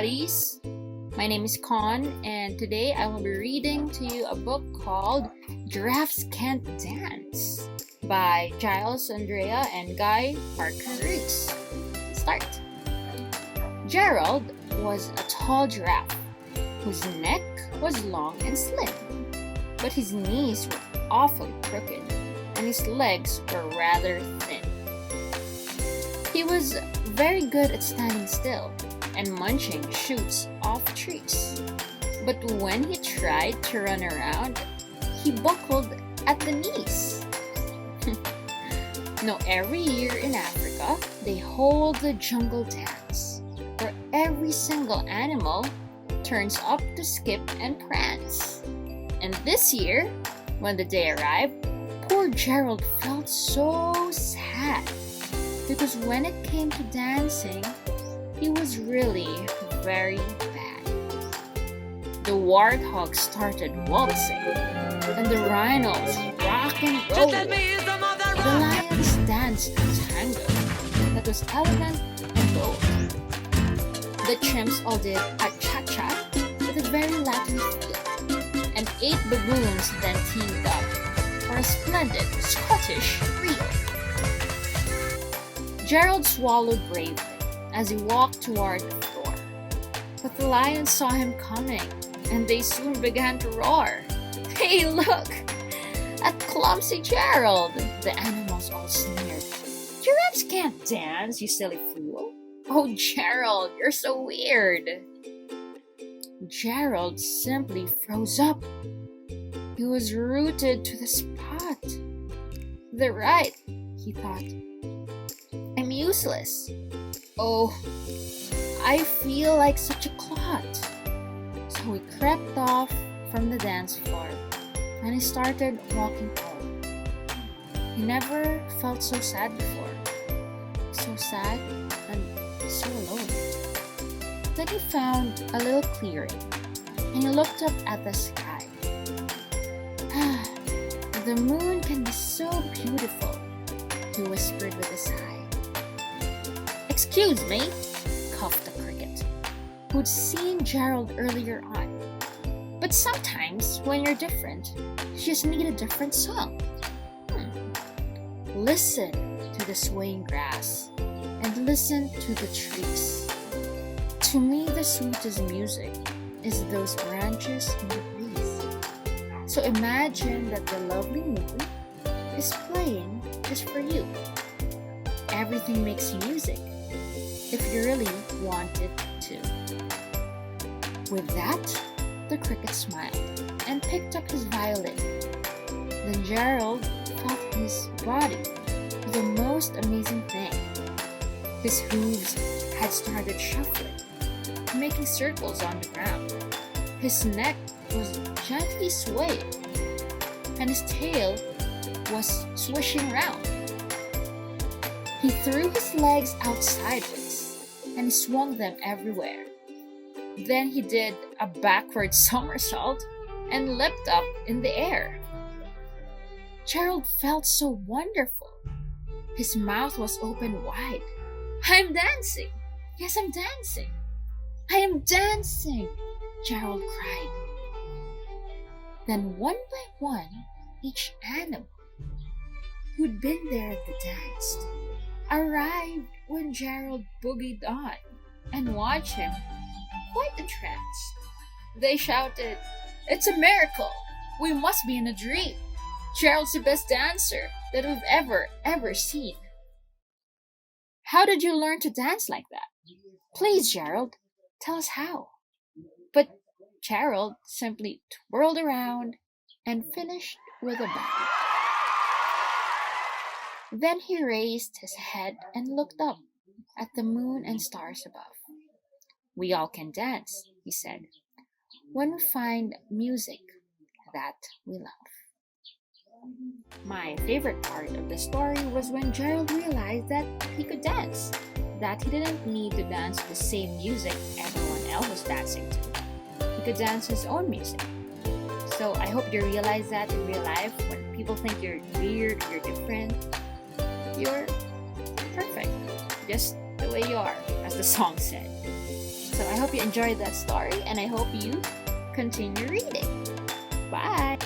buddies. My name is Con, and today I will be reading to you a book called Giraffes Can't Dance by Giles Andreae Guy Parker-Rees. Start. Gerald was a tall giraffe whose neck was long and slim, but his knees were awfully crooked and his legs were rather thin. He was very good at standing still and munching shoots off trees. But when he tried to run around, he buckled at the knees. Now, every year in Africa, they hold the jungle dance, where every single animal turns up to skip and prance. And this year, when the day arrived, poor Gerald felt so sad, because when it came to dancing, he was really very bad. The warthogs started waltzing, and the rhinos rock and rolled. The lions danced a tango that was elegant and bold. The chimps all did a cha-cha with a very Latin feel, and 8 baboons then teamed up for a splendid Scottish reel. Gerald swallowed bravely as he walked toward the door, but the lions saw him coming, and they soon began to roar. "Hey, look! At clumsy Gerald!" The animals all sneered. "Giraffes can't dance, you silly fool!" "Oh, Gerald, you're so weird!" Gerald simply froze up. He was rooted to the spot. "They're right," he thought. "I'm useless. Oh, I feel like such a clod." So he crept off from the dance floor and he started walking home. He never felt so sad before. So sad and so alone. Then he found a little clearing and he looked up at the sky. "The moon can be so beautiful," he whispered with a sigh. "Excuse me," coughed the cricket, who'd seen Gerald earlier on. "But sometimes, when you're different, you just need a different song. Listen to the swaying grass and listen to the trees. To me, the sweetest music is those branches in the breeze. So imagine that the lovely moon is playing just for you. Everything makes music if you really want it to." With that, the cricket smiled and picked up his violin. Then Gerald felt his body was the most amazing thing. His hooves had started shuffling, making circles on the ground. His neck was gently swaying, and his tail was swishing round. He threw his legs out sideways, and he swung them everywhere. Then he did a backward somersault and leapt up in the air. Gerald felt so wonderful. His mouth was open wide. "I'm dancing! Yes, I'm dancing! I am dancing!" Gerald cried. Then one by one, each animal who'd been there at the dance arrived when Gerald boogied on and watched him, quite entranced. They shouted, "It's a miracle! We must be in a dream! Gerald's the best dancer that we've ever seen. How did you learn to dance like that? Please, Gerald, tell us how." But Gerald simply twirled around and finished with a bow. Then he raised his head and looked up at the moon and stars above. "We all can dance," he said, "when we find music that we love." My favorite part of the story was when Gerald realized that he could dance, that he didn't need to dance the same music everyone else was dancing to. He could dance his own music. So I hope you realize that in real life, when people think you're weird, you're different, you're perfect, just the way you are, as the song said. So I hope hope you enjoyed that story and I hope you continue reading. Bye!